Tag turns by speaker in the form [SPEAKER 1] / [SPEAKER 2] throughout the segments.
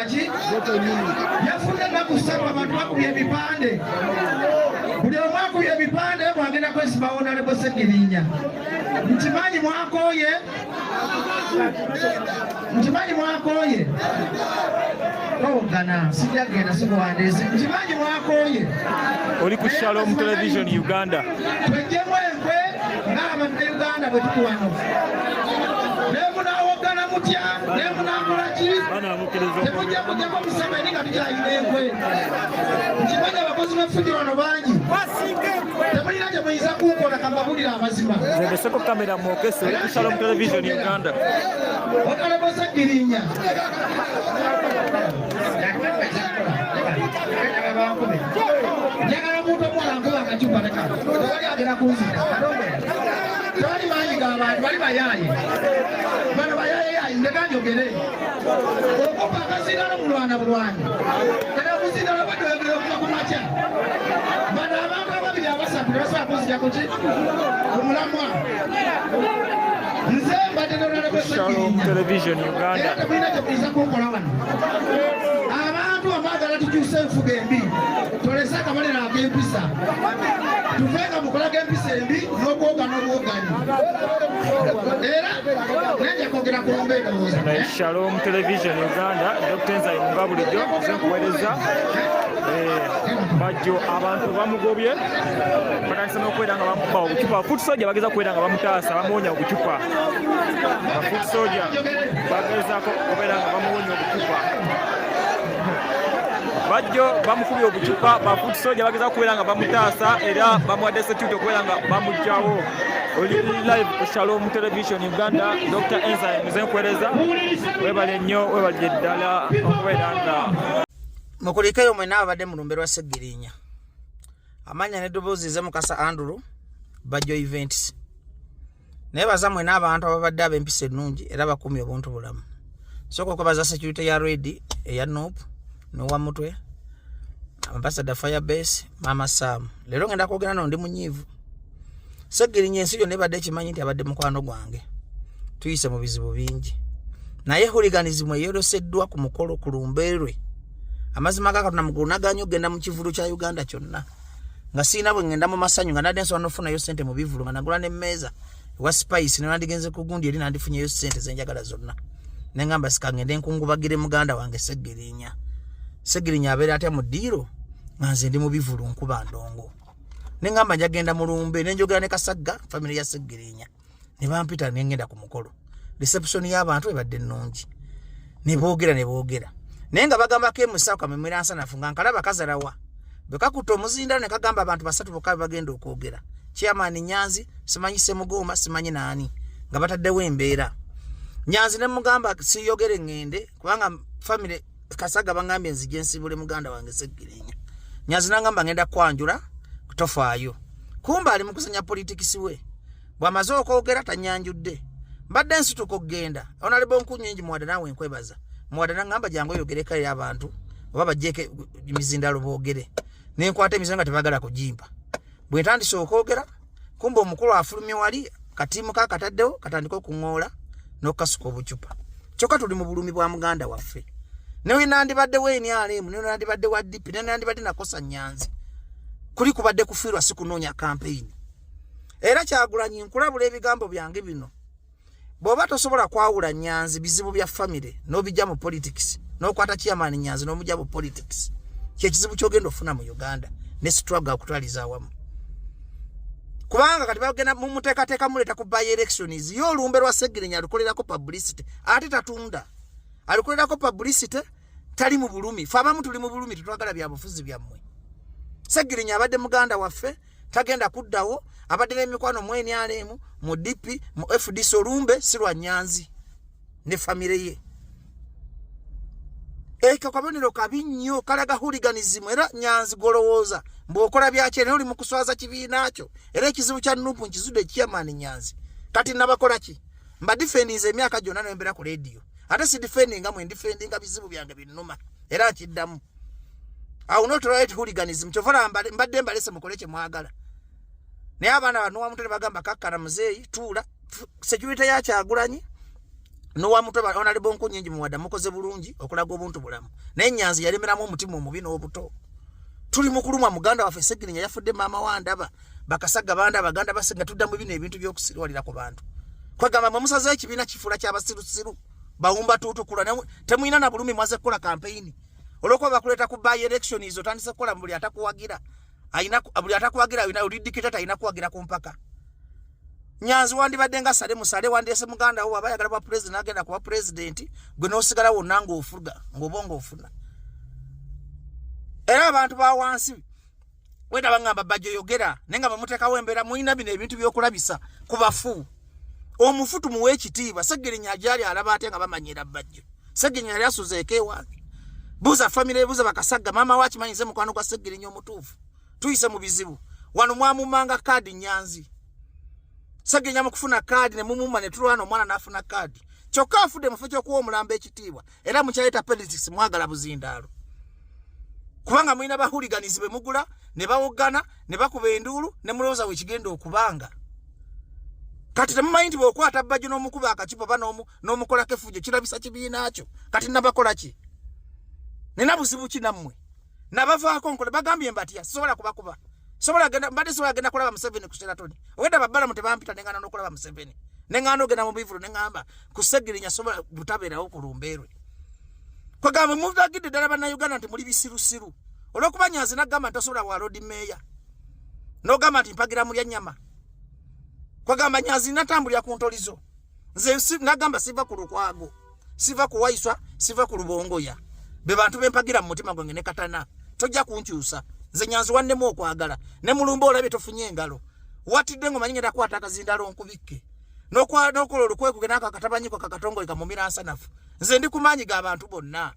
[SPEAKER 1] ki yafuna nakusaba abantu bakubye ebipande buli omu akubye ebipande bwagenda kwesibawo nalebo Sseggirinya ntimanyi mwakoye ogana sijagenda sikuwandiisi ntimanyi mwakoye
[SPEAKER 2] oli ku Shalom Television Uganda
[SPEAKER 1] twejjemu enkwe ng'Abannayuganda bwe tuli wano nemunaawogana mutya nemunaakolaki temujjako Museveni nga tukyayina enkwe nkimanyi abakozi b'effujjo wano bangi temulina gye muyinza kunkola kambabulira amazima
[SPEAKER 2] zembeseko kamera mwokese oli ku Shalom Television Uganda
[SPEAKER 1] okalebo Sseggirinya njagala omuntu omuwala nkuba akacupa leka tewali agenda kunzita tewali maanyi g'abantu bali bayaaye bano bayaayeyayi ndeganjogere okupa akazindalo bulwana era okuzindalo badwegere okuva ku makya bano abantu ababiri abasatu tebasobola kunzijako ki omulamwa nze mbadde nolwaleko Sseggirinya era temulina gye muyinza kunkola wano abantu amagala tukyuse enfuga embi tolese akabalero ak'empisa tuvenga mukola g'empisa embi n'okwoga n'obwoganyi era nenja kwogera ku mbeerowooza
[SPEAKER 2] Shalom Television Uganda Dr. Nzayinga bulijjo nze nkuweereza bajjo abantu bamugobye batandise n'okwera nga bamukuba obucupa Foot Soldier bageza kwera nga bamutaasa bamuwonya obucupa Foot Soldier bagezaako okubeera nga bamuwonya obucupa bajjo bamukubye obucupa ba Foot Soldier bageza kubeera nga bamutaasa era bamuwadde security okubeera nga bamugjawo oli live ku Shalom Television Uganda Dr. Enza nze nkwereza webale nnyo webalye ddala okubeera nga
[SPEAKER 3] mukulikeyo mwena abadde mu lumbe lwa Sseggirinya amanya n'eddoboozi ze Mukasa Andrew bajjo events nebaza mwena abantu ababadde ab'empisa ennungi era bakumye obuntu bulamu sooka okwebaza security ya Red eya Nope n'owa mutwe Ambassador Firebase Mama Sam leero ngenda kwogera no ndi munyiivu Sseggirinya ensi yonna ebadde ekimanyi nti abadde mukwano gwange tuyise mu bizibu bingi naye hooliganism eyoloseddwa ku mukolo ku lumbeerwe amazima ga Katonda mugunaganya ogenda mu kivulu kya Uganda kyonna nga siina bwe ngenda mu masanyu nga nadde nsobola n'ofunayo ssente mu bivulu nga nagula n'emmeeza ewa Spice ne nandigenze ku gundi eri nandifunyeyo ssente zenjagala zonna ne ngamba sika ngende nkungubagire muganda wange Sseggirinya Sseggirinya abeera atya mu ddiiro nga nze ndi mu bivulu nkuba ndongo ne ngamba njagenda mu lumbe ne njogera ne Kasagga family ya Sseggirinya ne bampita ne ngenda ku mukolo reception y'abantu ebadde nnungi ne boogera naye nga bagambako emusawo kamemera nsanafu nga nkalaba kazalawa bwe kakuta omuzindalo ne kagamba abantu basatu bokka bagenda okwogera Chairman Nyanzi simanyi Semugoma simanyi naani nga bataddewo embeera Nyanzi ne mugamba siyogere ngende kubanga family Kasagga bangambye nzije nsibule muganda wange Sseggirinya Nyanzi nangamba ngenda kwanjula kutofaayo kumba ali mukusanya politics we bwamaze okwogera tanyanjudde mbadde nsituko kugenda onalebo nkunyingi mwada nawe nkwebaza mwada nangamba jangu yogereka ya abantu oba bajjeke mizindalo boogere nenkwata emizanga tebagala kujimpa bwe tandise okwogera kumba omukulu afulumye wali katimu ka kataddewo katandika okuŋoola n'okukasuka obucupa kyokka tuli mu bulumi bwa muganda waffe newe nandibadde weeni alemu newe nandibadde wa dipi newe nandibadde nakosa Nyanzi kuli kubadde kufiirwa si kunoonya campaign era Kyagulanyi nkulabula ebigambo byange bino bw'oba tosobola kwawula Nyanzi bizibu bya family n'obijja mu politics n'okwata Chairman Nyanzi n'omujja mu politics kyekizibu kyogenda ofuna mu Uganda ne struggle okutwaliza awamu kubanga kati bagenda mu muteekateeka muleta ku by elections yo olumbe lwa Sseggirinya alukolerako publicity ate tatunda alukolerako publicity tali mu bulumi fe abamu tuli mu bulumi tutwagala bya bufuzi byammwe Sseggirinya abadde muganda waffe tagenda kuddawo abadde n'emikwano mweni alemu mu DP mu FDC olumbe sirwa Nyanzi ne family ye eka kabonero kabi nnyo kalaga hooliganism era Nyanzi golowooza mbwokola byakye oli mu kuswaza kibiina kyo era ekizibu kya Nupu nkizudde Chairman Nyanzi kati nabakola ki mba defendinze emyaka gyonna n'embera ku radio ate si defendinga mwe defendinga bizibu byange binnuma era akiddamu awo not right hooliganism kyovola mbadde mbalese mukole kye mwagala naye abaana bano wamutale bagamba kakkana muzeeyi tuula security ya Kyagulanyi no wa mutoba onali bonko nyingi muwada mukoze bulungi okulaga obuntu bulamu naye Nyanzi yalemeramu omutima omubi n'obuto tuli mukulumwa muganda waffe Segirinya yafudde mama wandaba bakasaga banda abaganda basenga tuddamu bino ebintu by'okusirwalira ku bantu kwagamba mwamusaza ekibiina kifula ky'abasirusiru bawumba tutukula temuyina na bulumi mwaze kukola campaign olwokuba bakuleta ku by election izo tandise kukola buli atakuwagira ayina ulidikitata ayina kuwagira ku mpaka Nyanzi wandibadde nga sale musale wandese muganda wo abayagala bwa president agenda kuba president gwe nosigala wonna ng'ofuga ng'obongo ofuna era abantu ba wansi weda bangamba bajjo yogera nenga bamutekawo embeera muyina bino ebintu by'okulabisa ku bafu omufutu muwe ekitiibwa Segirinya ajali alaba ate nga bamanyira bajjo Segirinya yali asuzeeko ewange buuza famire buuza bakasaga mama wakimanyize mukwano gwa Segirinya omutuufu tuyise mu bizibu wano mwamumanga kaadi Nyanzi Segirinya mukufuna kaadi ne mumuma ne tulwana omwana n'afuna kaadi kyokka afudde mufe ky'okuwa omulambo ekitiibwa era mukyaleeta politics mwagala buzindaalo kubanga mulina bahuliganizi be mugula ne bawogana ne bakuba enduulu ne mulowooza wekigenda okubanga kati temumanyi nti bw'okwata bajjo n'omukuba akakipo ba n'omukolako effujjo kirabisa kibiina kyo kati nabakola ki nina buzibu ki nammwe nabavaako nkola bagambye mbatya sisobola kubakuba mbadde sobola genda kulaba Museveni ku Sheraton owedda babbalamu tebampita neŋŋaana n'okulaba Museveni neŋŋaana ogenda mu bivulu neŋŋamba ku Segirinya sobola butabeerawo ku lumbeerwe kwegamba muvagidde ddala bannayuganda nti muli bisirusiru olw'okuba Nyanzi n'agamba nti tosobola wa road meeya n'ogamba nti mpagira mulya nnyama kwegamba Nyanzi natambulira ku ntolizo nze nagamba siva ku Lukwago siva ku Waiswa siva ku Lubongoya be bantu bempagira mu mutima gwange ne katana tojja kunkyusa nze Nyanzi wannemu okwagala ne mulumba olabye tofunye engalo watidde ngo manyi ngenda kwata akazindalo nkubikke n'okola olukwekuge n'ako akatabanyiko kakatongole kamumira nsanafu nze ndi kumaanyi g'abantu bonna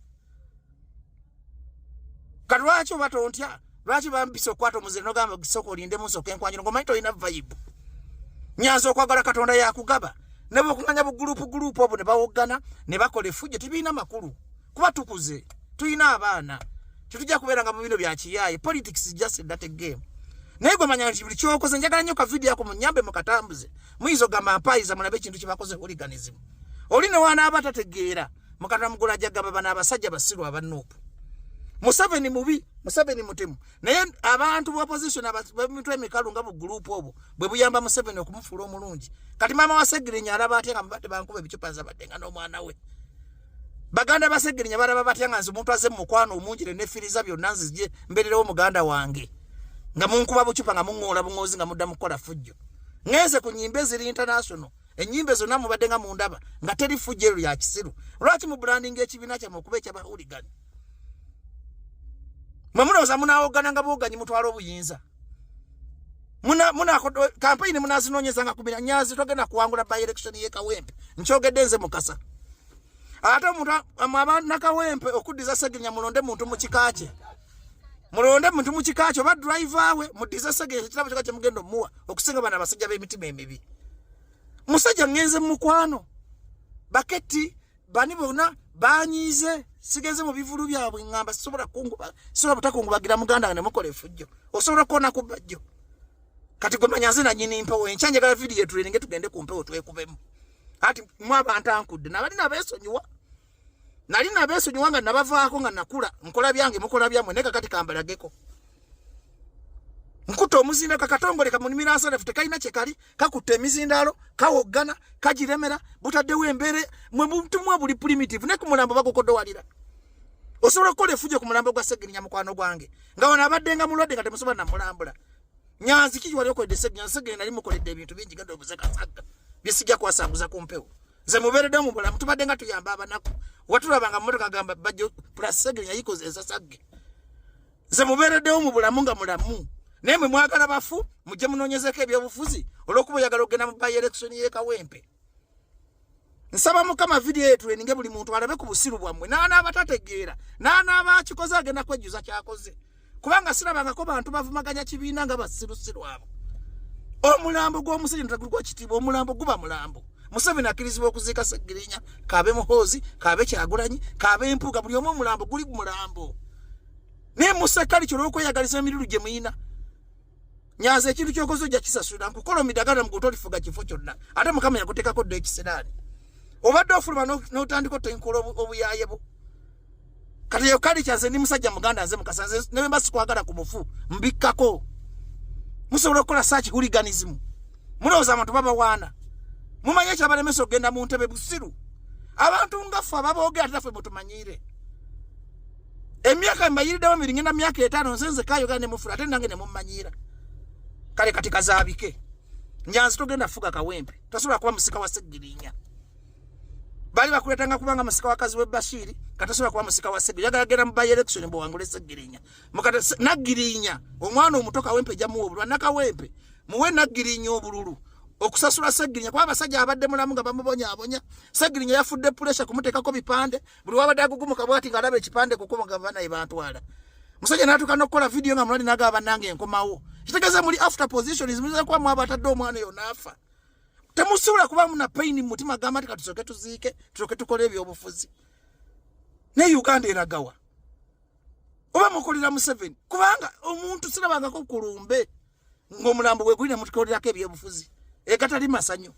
[SPEAKER 3] kati lwaki oba tontya lwaki bampisa okwata omuzire n'ogamba gisooka olinde munsooka enkwanjiro ng'omanyi tolina vibe Nyanzi okwagala Katonda yakugaba ne bw'okumanya bugulupu obwo ne bawogana ne bakola effujjo tibiina makulu kuba tukuze tulina abaana tetujja kubeera nga mu bino bya kiyaaye politics is just a dirty game naye gwe manya nti buli kyokoze njagala nnyo ka video yako munyambe mukatambuze muyinza ogamba mpaayiza mulabe ekintu kye bakoze hooliganism oli ne waana abatategeera mukatana mugula ajja gamba bano abasajja basiru abanuupu Museveni mubi Museveni mutemu naye abantu bu opposition abamitwe emikalu nga bu group obwo bwe buyamba Museveni okumufuula omulungi kati mama wa Segirinya alaba atya nga mbadde bankuba ebicupa nzabadde nga n'omwana we baganda ba Segirinya balaba batya nga nze omuntu azze mu mukwano omunjire nefiriza byonna nzije mbererewo muganda wange nga munkuba bucupa nga muŋŋoola buŋoozi nga mudda mukola fujjo ngeze ku nyimbe ziri international enyimbe zonna mubadde nga mundaba nga teri fujjo eryo lya kisiru lwaki mu branding ekibiina kyammwe okuba ekyabahuligani Mwamunoza munawogana nga boganyi mutwalo obuyinza. Muna campaign munazinonyeza nga kubira Nyanzi togenda kuwangula by election ye Kawempe. Nchogedde nze mukasa. Ate omuntu amabana Kawempe okudiza Segirinya mulonde muntu mu kikaache. Mulonde muntu mu kikaache oba driver we mudiza Segirinya kitabo kikache mugendo muwa okusinga bana basajja b'emitima emibi. Musajja ngenze mu mukwano. Baketi bani bona banyize sigeze mu bivulu byabwe ngamba sobola butakungubagira muganda ne mukole fujjo osobola kuona ku bajjo kati gwe Nyanzi na nyini mpewo enchanje kala video yetu lenge tugende ku mpewo twekubemu ati mwa abantu ankudde nabali nabesonyiwa nga nabavaako nga nakula nkola byange mukola byamwe neka kati kambalageko nkuto omuzinda kakatongole kamunimira asana fute kalina kyekali kakutte emizindalo kawogana kagiremera butaddewo embeere mwe muntu mwa buli primitive ne ku mulambo bakokoddo walira osobola okukola effujjo ku mulambo gwa Segirinya mukwano gwange nga wana abadde nga mulwadde nga temusobola namulambula Nyanzi kiki wali okoledde Segirinya nali mukoledde ebintu bingi genda obuzekasaga byesijja kwasanguza ku mpewo nze mubeeredde mu bulamu tubadde nga tuyamba abanaku watulabanga mu motoka gamba bajjo plus Segirinya yikoze esasagge nze mubeereddewo mu bulamu nga mulamu Nemwe mwagala bafu mujje munonyezeko ebyobufuzi olwokuba yagala ogenda mu by election ye Kawempe. Nsaba mukama video yetu eninge buli muntu alabe ku busiru bwammwe naana abatategeera naana abakikoze agenda kwejjuza kyakoze kubanga sirabangako bantu bavumaganya kibiina nga basirusiru abo. Omulambo gw'omusajja ntagulwa kitiibwa omulambo guba mulambo. Museveni akkirizibwa okuziika Segirinya kaabe Muhoozi kaabe Kyagulanyi kaabe Empuuga buli omu omulambo guli mulambo. Ne musekali kyolw'okweyagalisa emirundi gye muyina. Nyanzi ekintu kyokoze ojja kisasula nkukola midagala mu gutolifuga kifo kyonna ate mukama yakuteekako ddo ekisiraani obadde ofuluma n'otandika otenkola obuyayebo kati yo kali kyanze ndi musajja muganda nze mukasanze ne mbasi kwagala ku mufu mbikkako musobola okukola search hooliganism mulowooza abantu babawaana mumanye ekyabalemesa okugenda mu ntebe busiru abantu nga ffe ababoogera ate naffe mutumanyiire emyaka mbayiriddewo miringenda myaka 5 nzenze kayogera ne mufula ate nange ne mummanyiira kale kati kazaabike nyanzi togenda fuga kawempe tosobola kuba musika wa Seggirinya bali bakuletanga kubanga musika wa kazi we Bashiri katasobola kuba musika wa Seggirinya yagala mu by election mbo wangule Seggirinya mukata Nagirinya omwana omuto kawempe jamu obulwa nakawempe muwe Nagirinya obululu okusasula Seggirinya kwa abasajja abadde mulamu nga bamubonya abonya Seggirinya yafudde pressure kumutekako bipande buli wabadde agugumuka bwati nga alabe ekipande kukuba nga bana ibantwala musajja natuka nokola video nga mulali nagaba nange enkomawo kitegeza muri after position izimiza kwa mwabatadde omwana yo nafa temusubula kuba muna pain mu mutima gamba ati katusoke tuziike tusoke tukole ebyobufuzi ne Uganda eragawa oba mukolera mu 7 kubanga omuntu sirabanga ko kulumbe ng'omulambo gwe gulina mutukolera ke ebyobufuzi ekatali masanyo